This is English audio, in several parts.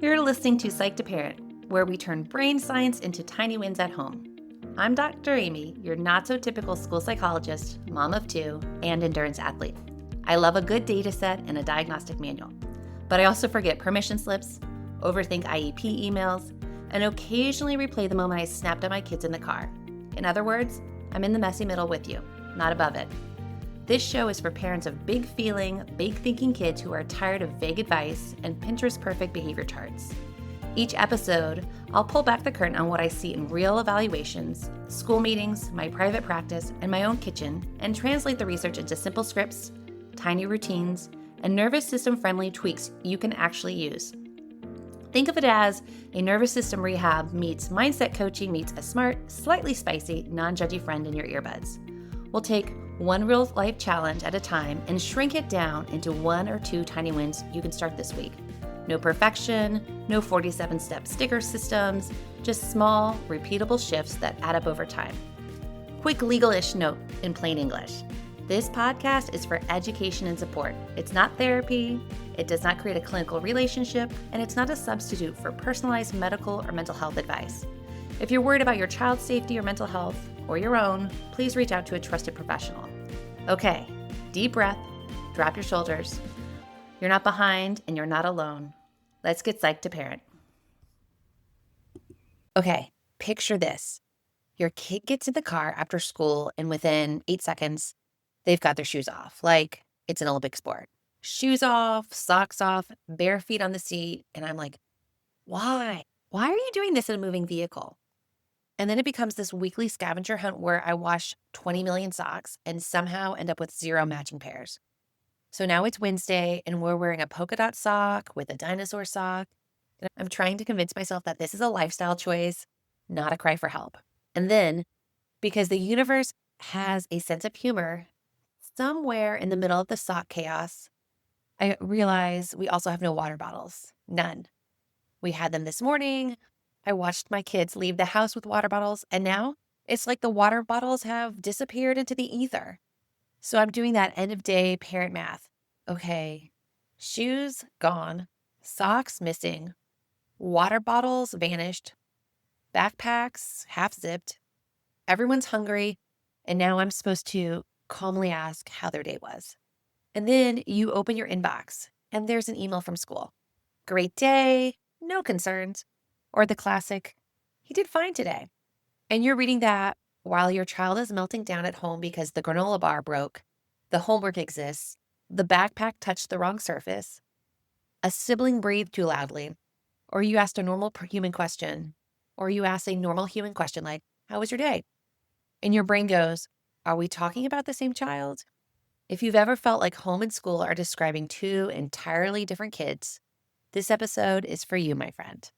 You're listening to Psych to Parent, where we turn brain science into tiny wins at home. I'm Dr. Amy, your not-so-typical school psychologist, mom of two, and endurance athlete. I love a good data set and a diagnostic manual. But I also forget permission slips, overthink IEP emails, and occasionally replay the moment I snapped at my kids in the car. In other words, I'm in the messy middle with you, not above it. This show is for parents of big feeling, big thinking kids who are tired of vague advice and Pinterest perfect behavior charts. Each episode, I'll pull back the curtain on what I see in real evaluations, school meetings, my private practice, and my own kitchen, and translate the research into simple scripts, tiny routines, and nervous system friendly tweaks you can actually use. Think of it as a nervous system rehab meets mindset coaching meets a smart, slightly spicy, non-judgy friend in your earbuds. We'll take one real life challenge at a time and shrink it down into 1 or 2 tiny wins you can start this week. No perfection, no 47-step sticker systems, just small, repeatable shifts that add up over time. Quick legal-ish note in plain English. This podcast is for education and support. It's not therapy, it does not create a clinical relationship, and it's not a substitute for personalized medical or mental health advice. If you're worried about your child's safety or mental health, or your own, please reach out to a trusted professional. Okay, deep breath, drop your shoulders. You're not behind and you're not alone. Let's get psyched to parent. Okay, picture this. Your kid gets in the car after school and within 8 seconds, they've got their shoes off, like it's an Olympic sport. Shoes off, socks off, bare feet on the seat, and I'm like, why? Why are you doing this in a moving vehicle? And then it becomes this weekly scavenger hunt where I wash 20 million socks and somehow end up with 0 matching pairs. So now it's Wednesday and we're wearing a polka dot sock with a dinosaur sock. And I'm trying to convince myself that this is a lifestyle choice, not a cry for help. And then, because the universe has a sense of humor, somewhere in the middle of the sock chaos, I realize we also have no water bottles. None. We had them this morning. I watched my kids leave the house with water bottles, and now it's like the water bottles have disappeared into the ether. So I'm doing that end of day parent math. Okay, shoes gone, socks missing, water bottles vanished, backpacks half zipped, everyone's hungry, and now I'm supposed to calmly ask how their day was. And then you open your inbox, and there's an email from school. Great day, no concerns. Or the classic, he did fine today. And you're reading that while your child is melting down at home because the granola bar broke, the homework exists, the backpack touched the wrong surface, a sibling breathed too loudly, or you asked a normal human question, or you asked a normal human question like, how was your day? And your brain goes, are we talking about the same child? If you've ever felt like home and school are describing 2 entirely different kids, this episode is for you, my friend.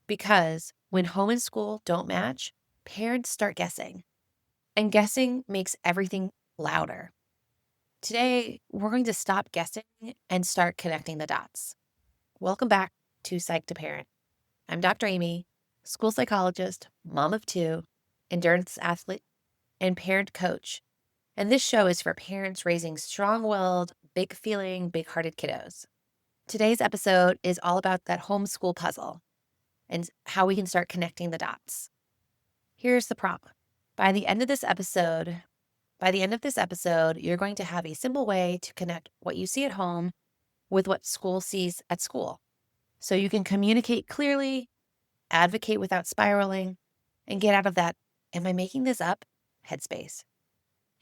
Because when home and school don't match, parents start guessing. And guessing makes everything louder. Today, we're going to stop guessing and start connecting the dots. Welcome back to Psych to Parent. I'm Dr. Amy, school psychologist, mom of 2, endurance athlete, and parent coach. And this show is for parents raising strong-willed, big-feeling, big-hearted kiddos. Today's episode is all about that homeschool puzzle and how we can start connecting the dots. Here's the problem. By the end of this episode, you're going to have a simple way to connect what you see at home with what school sees at school. So you can communicate clearly, advocate without spiraling, and get out of that, am I making this up? Headspace.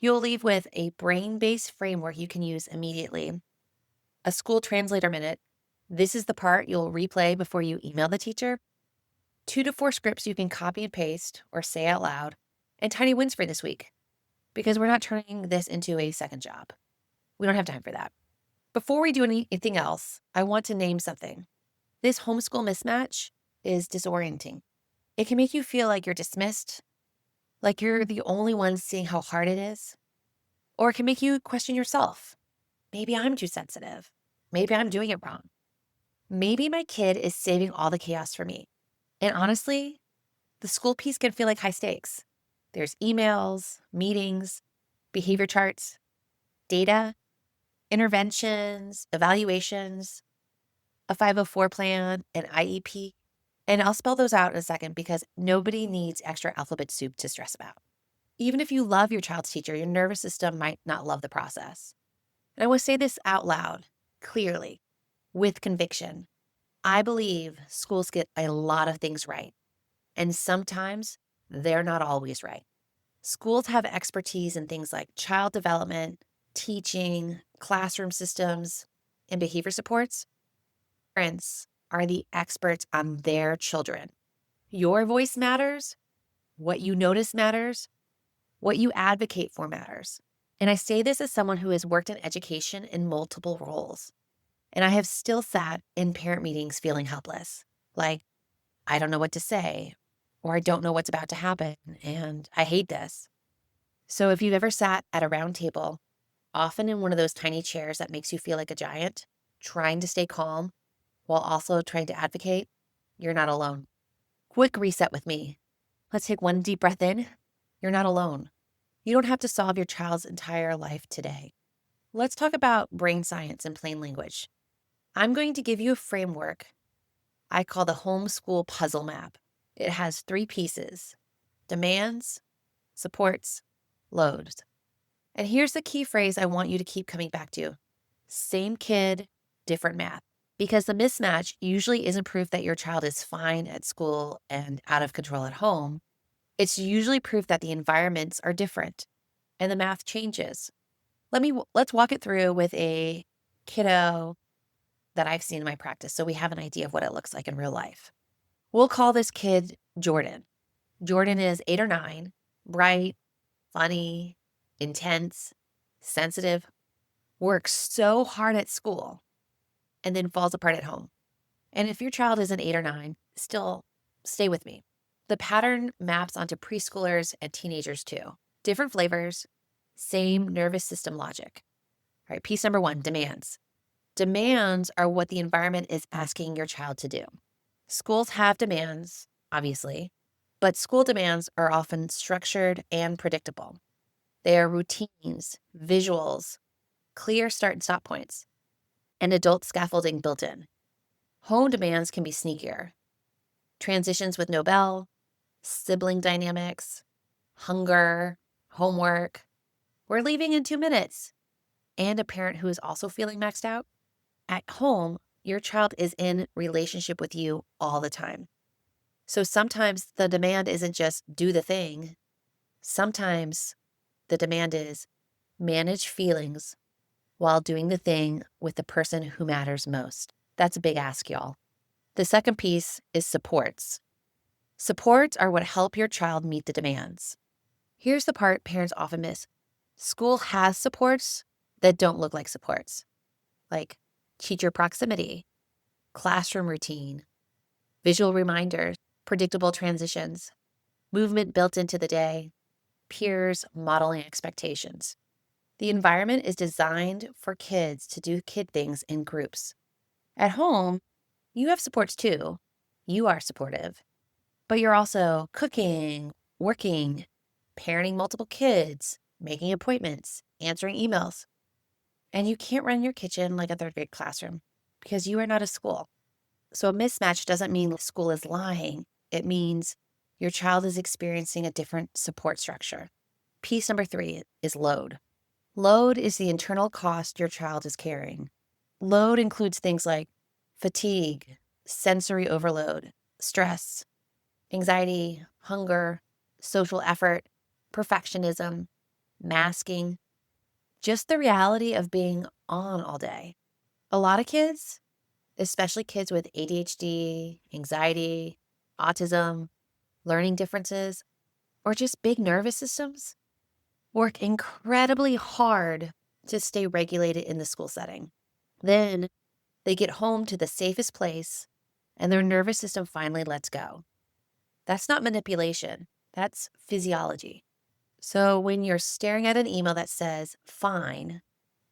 You'll leave with a brain-based framework you can use immediately, a school translator minute. This is the part you'll replay before you email the teacher. 2 to 4 scripts you can copy and paste or say out loud, and tiny wins for this week, because we're not turning this into a second job. We don't have time for that. Before we do anything else, I want to name something. This homeschool mismatch is disorienting. It can make you feel like you're dismissed, like you're the only one seeing how hard it is, or it can make you question yourself. Maybe I'm too sensitive. Maybe I'm doing it wrong. Maybe my kid is saving all the chaos for me. And honestly, the school piece can feel like high stakes. There's emails, meetings, behavior charts, data, interventions, evaluations. a 504 plan, an IEP. And I'll spell those out in a second because nobody needs extra alphabet soup to stress about. Even if you love your child's teacher, your nervous system might not love the process. And I will say this out loud, clearly, with conviction. I believe schools get a lot of things right, and sometimes they're not always right. Schools have expertise in things like child development, teaching, classroom systems, and behavior supports. Parents are the experts on their children. Your voice matters. What you notice matters. What you advocate for matters. And I say this as someone who has worked in education in multiple roles. And I have still sat in parent meetings feeling helpless. Like, I don't know what to say, or I don't know what's about to happen, and I hate this. So if you've ever sat at a round table, often in one of those tiny chairs that makes you feel like a giant, trying to stay calm while also trying to advocate, you're not alone. Quick reset with me. Let's take one deep breath in. You're not alone. You don't have to solve your child's entire life today. Let's talk about brain science in plain language. I'm going to give you a framework I call the homeschool puzzle map. It has 3 pieces: demands, supports, loads. And here's the key phrase I want you to keep coming back to: same kid, different math. Because the mismatch usually isn't proof that your child is fine at school and out of control at home. It's usually proof that the environments are different and the math changes. Let's walk it through with a kiddo that I've seen in my practice so we have an idea of what it looks like in real life. We'll call this kid Jordan. Jordan is 8 or 9, bright, funny, intense, sensitive, works so hard at school, and then falls apart at home. And if your child is an 8 or 9, still stay with me. The pattern maps onto preschoolers and teenagers too. Different flavors, same nervous system logic. All right, piece number 1, demands. Demands are what the environment is asking your child to do. Schools have demands, obviously, but school demands are often structured and predictable. They are routines, visuals, clear start and stop points, and adult scaffolding built in. Home demands can be sneakier. Transitions with no bell, sibling dynamics, hunger, homework, we're leaving in 2 minutes, and a parent who is also feeling maxed out. At home, your child is in relationship with you all the time. So sometimes the demand isn't just do the thing. Sometimes the demand is manage feelings while doing the thing with the person who matters most. That's a big ask, y'all. The second piece is supports. Supports are what help your child meet the demands. Here's the part parents often miss. School has supports that don't look like supports, like teacher proximity, classroom routine, visual reminders, predictable transitions, movement built into the day, peers modeling expectations. The environment is designed for kids to do kid things in groups. At home, you have supports too. You are supportive, but you're also cooking, working, parenting multiple kids, making appointments, answering emails. And you can't run your kitchen like a 3rd grade classroom because you are not a school. So a mismatch doesn't mean school is lying. It means your child is experiencing a different support structure. Piece number 3 is load. Load is the internal cost your child is carrying. Load includes things like fatigue, sensory overload, stress, anxiety, hunger, social effort, perfectionism, masking, just the reality of being on all day. A lot of kids, especially kids with ADHD, anxiety, autism, learning differences, or just big nervous systems, work incredibly hard to stay regulated in the school setting. Then they get home to the safest place and their nervous system finally lets go. That's not manipulation, that's physiology. So when you're staring at an email that says fine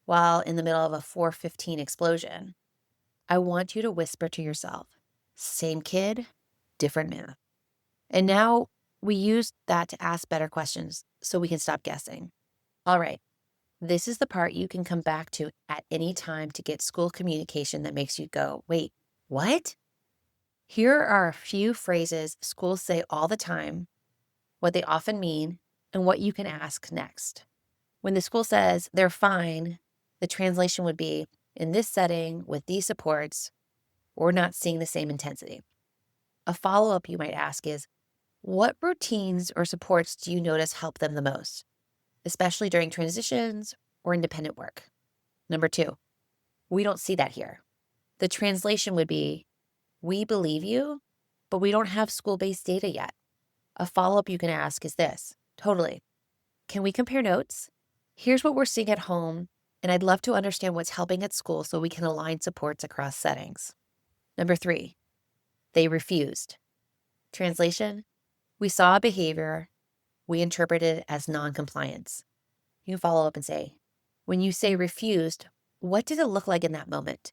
while in the middle of a 4:15 explosion, I want you to whisper to yourself, same kid, different math. And now we use that to ask better questions so we can stop guessing. All right, this is the part you can come back to at any time to get school communication that makes you go, wait, What? Here are a few phrases schools say all the time, what they often mean, and what you can ask next. When the school says they're fine, the translation would be, in this setting with these supports, we're not seeing the same intensity. A follow-up you might ask is, what routines or supports do you notice help them the most, especially during transitions or independent work? Number 2, we don't see that here. The translation would be, we believe you, but we don't have school-based data yet. A follow-up you can ask is this, totally. Can we compare notes? Here's what we're seeing at home, and I'd love to understand what's helping at school so we can align supports across settings. Number 3, they refused. Translation, we saw a behavior, we interpreted it as non-compliance. You can follow up and say, when you say refused, what did it look like in that moment?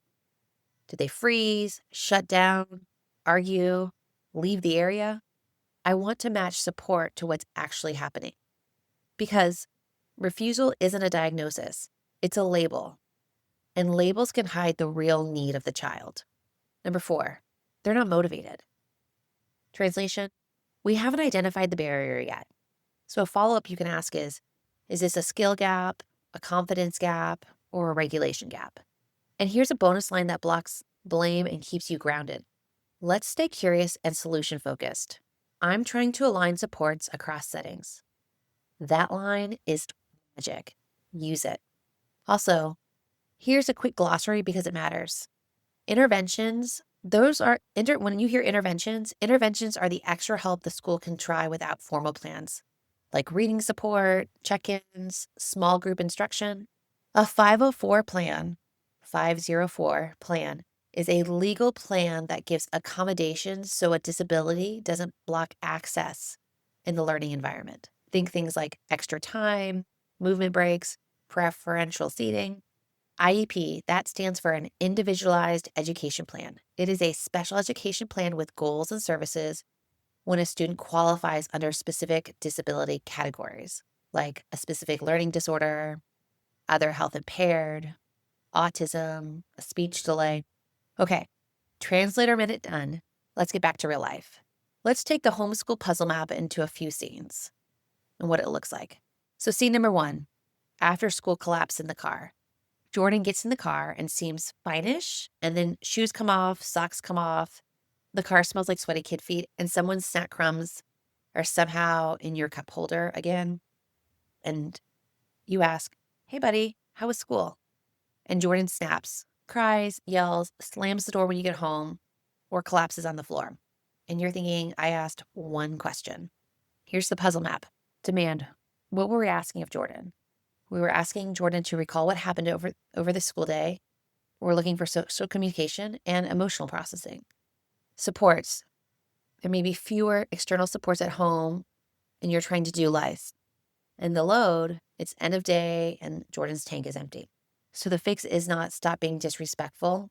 Did they freeze, shut down, argue, leave the area? I want to match support to what's actually happening. Because refusal isn't a diagnosis, it's a label. And labels can hide the real need of the child. Number 4, they're not motivated. Translation, we haven't identified the barrier yet. So a follow-up you can ask is this a skill gap, a confidence gap, or a regulation gap? And here's a bonus line that blocks blame and keeps you grounded. Let's stay curious and solution focused. I'm trying to align supports across settings. That line is magic. Use it. Also, here's a quick glossary because it matters. Interventions, when you hear interventions are the extra help the school can try without formal plans, like reading support, check-ins, small group instruction. A 504 plan is a legal plan that gives accommodations so a disability doesn't block access in the learning environment. Think things like extra time, movement breaks, preferential seating. IEP, that stands for an individualized education plan. It is a special education plan with goals and services when a student qualifies under specific disability categories, like a specific learning disorder, other health impaired, autism, a speech delay. Okay, translator minute done. Let's get back to real life. Let's take the homeschool puzzle map into a few scenes and what it looks like. So scene number 1, after school collapse in the car. Jordan gets in the car and seems fine-ish, and then shoes come off, socks come off. The car smells like sweaty kid feet, and someone's snack crumbs are somehow in your cup holder again. And you ask, hey, buddy, how was school? And Jordan snaps, cries, yells, slams the door when you get home, or collapses on the floor. And you're thinking, I asked one question. Here's the puzzle map. Demand. What were we asking of Jordan? We were asking Jordan to recall what happened over the school day. We're looking for social communication and emotional processing. Supports. There may be fewer external supports at home, and you're trying to do life. And the load, it's end of day, and Jordan's tank is empty. So the fix is not stop being disrespectful.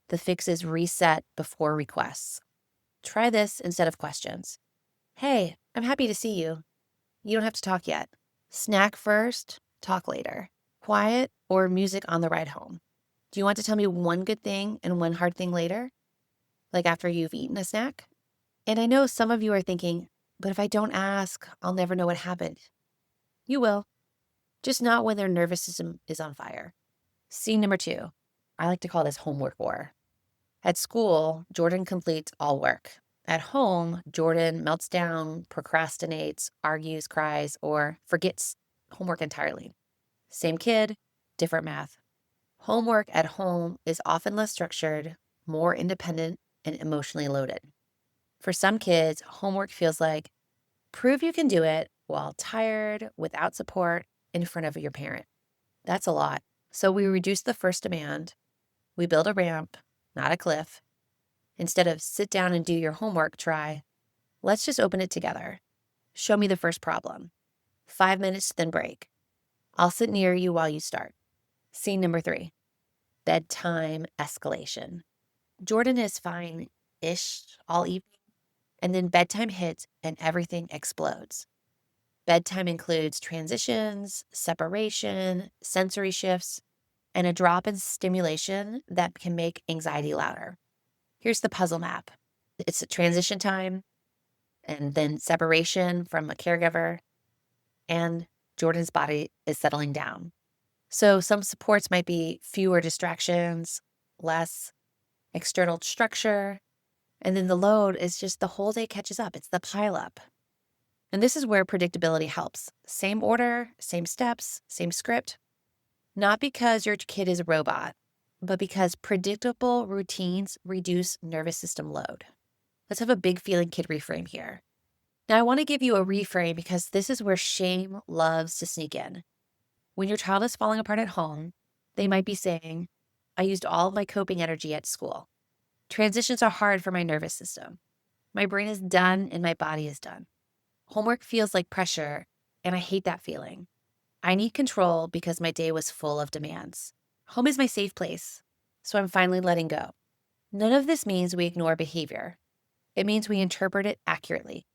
The fix is reset before requests. Try this instead of questions. Hey, I'm happy to see you. You don't have to talk yet. Snack first, talk later. Quiet or music on the ride home. Do you want to tell me one good thing and one hard thing later? Like after you've eaten a snack? And I know some of you are thinking, but if I don't ask, I'll never know what happened. You will, just not when their nervous system is on fire. Scene number 2. I like to call this homework war. At school, Jordan completes all work. At home, Jordan melts down, procrastinates, argues, cries, or forgets homework entirely. Same kid, different math. Homework at home is often less structured, more independent, and emotionally loaded. For some kids, homework feels like prove you can do it while tired, without support, in front of your parent. That's a lot. So we reduce the first demand. We build a ramp, not a cliff. Instead of sit down and do your homework, try, let's just open it together. Show me the first problem. 5 minutes, then break. I'll sit near you while you start. Scene number 3, bedtime escalation. Jordan is fine-ish all evening, and then bedtime hits and everything explodes. Bedtime includes transitions, separation, sensory shifts, and a drop in stimulation that can make anxiety louder. Here's the puzzle map. It's a transition time and then separation from a caregiver, and Jordan's body is settling down. So some supports might be fewer distractions, less external structure, and then the load is just the whole day catches up. It's the pileup. And this is where predictability helps. Same order, same steps, same script. Not because your kid is a robot, but because predictable routines reduce nervous system load. Let's have a big feeling kid reframe here. Now, I want to give you a reframe because this is where shame loves to sneak in. When your child is falling apart at home, they might be saying, I used all of my coping energy at school. Transitions are hard for my nervous system. My brain is done and my body is done. Homework feels like pressure, and I hate that feeling. I need control because my day was full of demands. Home is my safe place, so I'm finally letting go. None of this means we ignore behavior. It means we interpret it accurately.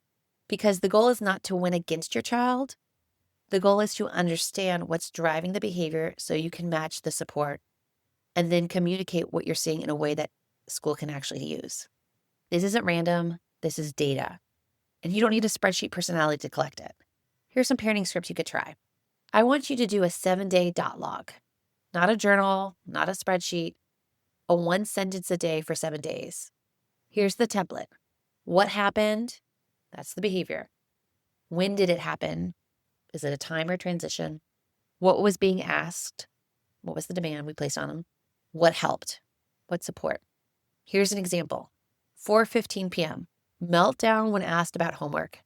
Because the goal is not to win against your child. The goal is to understand what's driving the behavior so you can match the support and then communicate what you're seeing in a way that school can actually use. This isn't random. This is data. And you don't need a spreadsheet personality to collect it. Here's some parenting scripts you could try. I want you to do a 7-day dot log, not a journal, not a spreadsheet, a 1 sentence a day for 7 days. Here's the template. What happened? That's the behavior. When did it happen? Is it a time or transition? What was being asked? What was the demand we placed on them? What helped? What support? Here's an example. 4:15 p.m. Meltdown when asked about homework.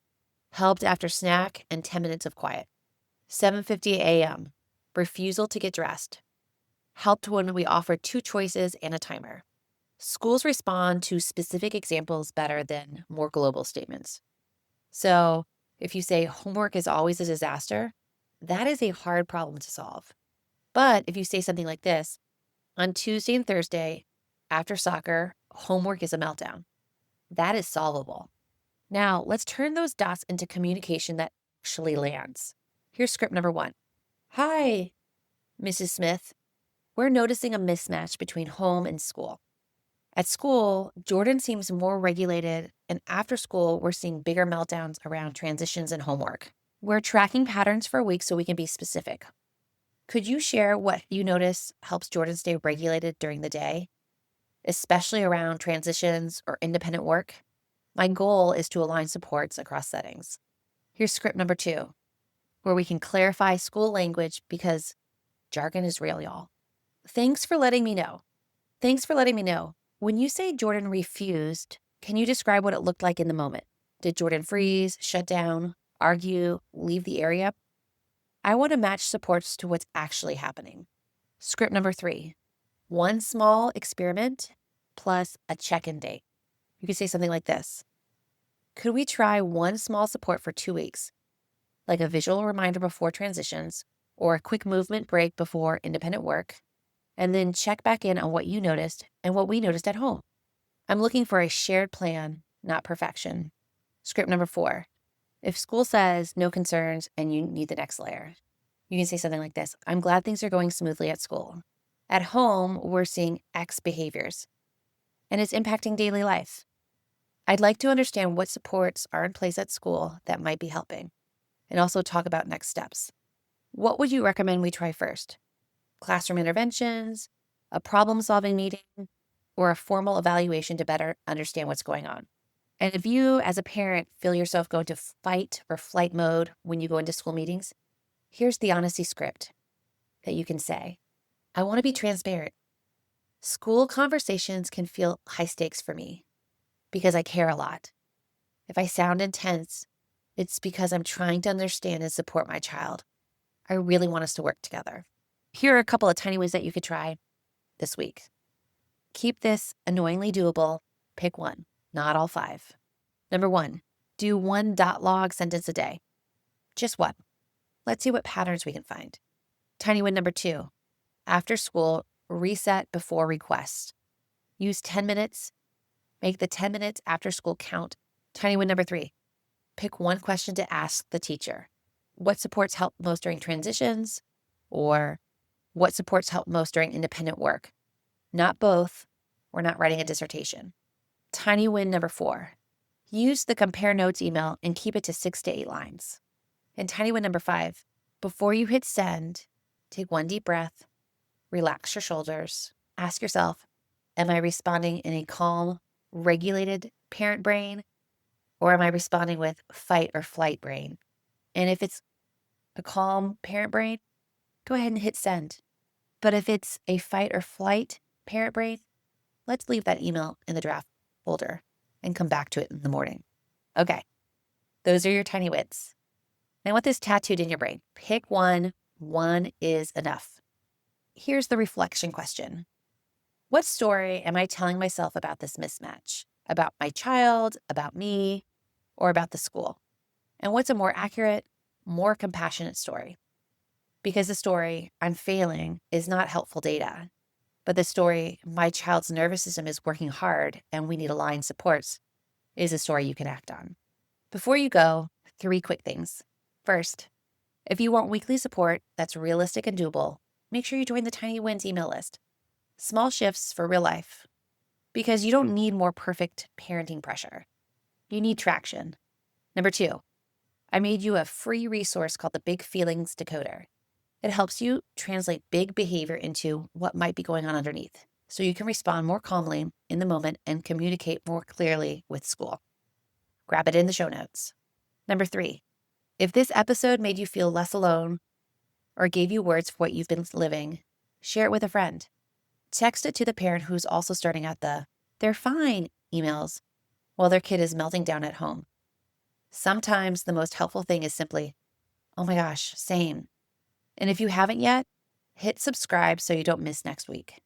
Helped after snack and 10 minutes of quiet. 7:50 a.m. Refusal to get dressed. Helped when we offered 2 choices and a timer. Schools respond to specific examples better than more global statements. So if you say homework is always a disaster, that is a hard problem to solve. But if you say something like this, on Tuesday and Thursday, after soccer, homework is a meltdown, that is solvable. Now, let's turn those dots into communication that actually lands. Here's script number 1. Hi, Mrs. Smith. We're noticing a mismatch between home and school. At school, Jordan seems more regulated, and after school, we're seeing bigger meltdowns around transitions and homework. We're tracking patterns for a week so we can be specific. Could you share what you notice helps Jordan stay regulated during the day, especially around transitions or independent work? My goal is to align supports across settings. Here's script number 2, where we can clarify school language because jargon is real, y'all. Thanks for letting me know. When you say Jordan refused, can you describe what it looked like in the moment? Did Jordan freeze, shut down, argue, leave the area? I want to match supports to what's actually happening. Script number 3, 1 small experiment plus a check-in date. You could say something like this. Could we try 1 small support for 2 weeks, like a visual reminder before transitions or a quick movement break before independent work, and then check back in on what you noticed and what we noticed at home? I'm looking for a shared plan, not perfection. Script number 4. If school says no concerns and you need the next layer, you can say something like this. I'm glad things are going smoothly at school. At home, we're seeing X behaviors, and it's impacting daily life. I'd like to understand what supports are in place at school that might be helping, and also talk about next steps. What would you recommend we try first? Classroom interventions, a problem-solving meeting, or a formal evaluation to better understand what's going on? And if you, as a parent, feel yourself go into fight or flight mode when you go into school meetings, here's the honesty script that you can say. I want to be transparent. School conversations can feel high stakes for me because I care a lot. If I sound intense, it's because I'm trying to understand and support my child. I really want us to work together. Here are a couple of tiny wins that you could try this week. Keep this annoyingly doable. Pick 1, not all 5. Number 1, do 1 dot log sentence a day. Just 1. Let's see what patterns we can find. Tiny win number 2, after school, reset before request. Use 10 minutes. Make the 10 minutes after school count. Tiny win number 3, pick 1 question to ask the teacher. What supports help most during transitions? Or what supports help most during independent work? Not both. We're not writing a dissertation. Tiny win number 4. Use the compare notes email and keep it to 6 to 8 lines. And tiny win number 5. Before you hit send, take one deep breath, relax your shoulders, ask yourself, am I responding in a calm, regulated parent brain, or am I responding with fight or flight brain? And if it's a calm parent brain, go ahead and hit send. But if it's a fight or flight parent brain, let's leave that email in the draft folder and come back to it in the morning. Okay, those are your tiny wins. I want this tattooed in your brain. Pick one. One is enough. Here's the reflection question. What story am I telling myself about this mismatch? About my child, about me, or about the school? And what's a more accurate, more compassionate story? Because the story, I'm failing, is not helpful data. But the story, my child's nervous system is working hard and we need aligned supports, is a story you can act on. Before you go, 3 quick things. First, if you want weekly support that's realistic and doable, make sure you join the Tiny Wins email list. Small shifts for real life. Because you don't need more perfect parenting pressure. You need traction. Number 2, I made you a free resource called the Big Feelings Decoder. It helps you translate big behavior into what might be going on underneath, so you can respond more calmly in the moment and communicate more clearly with school. Grab it in the show notes. Number 3, if this episode made you feel less alone or gave you words for what you've been living, share it with a friend. Text it to the parent who's also starting out the "they're fine" emails while their kid is melting down at home. Sometimes the most helpful thing is simply, "Oh my gosh, same." And if you haven't yet, hit subscribe so you don't miss next week.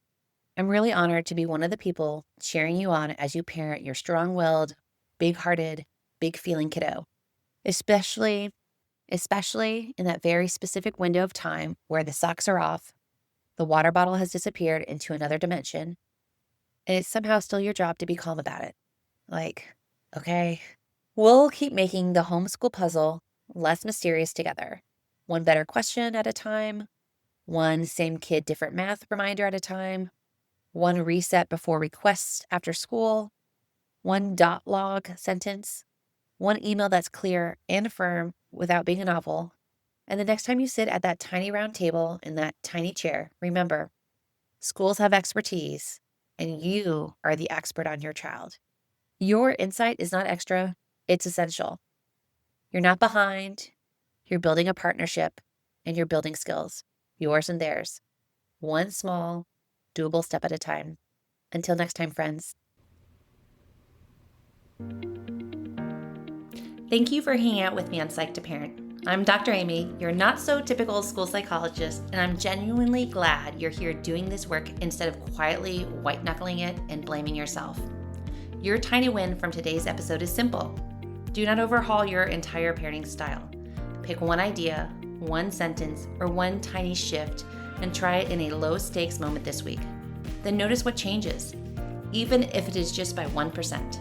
I'm really honored to be one of the people cheering you on as you parent your strong-willed, big-hearted, big-feeling kiddo, especially in that very specific window of time where the socks are off, the water bottle has disappeared into another dimension, and it's somehow still your job to be calm about it. Like, okay, we'll keep making the homeschool puzzle less mysterious together. One better question at a time, one same kid, different math reminder at a time, one reset before requests after school, one dot log sentence, one email that's clear and firm without being a novel. And the next time you sit at that tiny round table in that tiny chair, remember, schools have expertise and you are the expert on your child. Your insight is not extra, it's essential. You're not behind. You're building a partnership and you're building skills, yours and theirs, one small, doable step at a time. Until next time, friends. Thank you for hanging out with me on Psych to Parent. I'm Dr. Amy, your not so typical school psychologist, and I'm genuinely glad you're here doing this work instead of quietly white knuckling it and blaming yourself. Your tiny win from today's episode is simple. Do not overhaul your entire parenting style. Pick one idea, one sentence, or one tiny shift and try it in a low-stakes moment this week. Then notice what changes, even if it is just by 1%.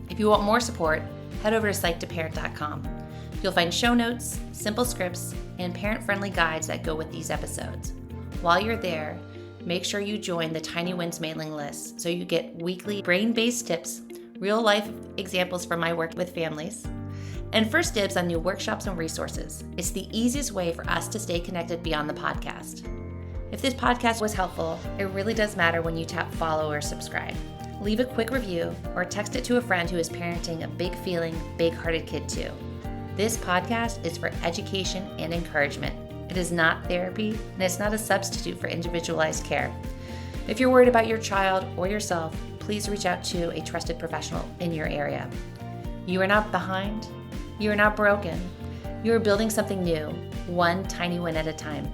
If you want more support, head over to psychtoparent.com. You'll find show notes, simple scripts, and parent-friendly guides that go with these episodes. While you're there, make sure you join the Tiny Wins mailing list so you get weekly brain-based tips, real-life examples from my work with families, and first dibs on new workshops and resources. It's the easiest way for us to stay connected beyond the podcast. If this podcast was helpful, it really does matter when you tap follow or subscribe. Leave a quick review or text it to a friend who is parenting a big-feeling, big-hearted kid too. This podcast is for education and encouragement. It is not therapy, and it's not a substitute for individualized care. If you're worried about your child or yourself, please reach out to a trusted professional in your area. You are not behind. You are not broken. You are building something new, one tiny win at a time.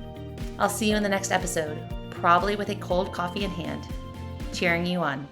I'll see you in the next episode, probably with a cold coffee in hand, cheering you on.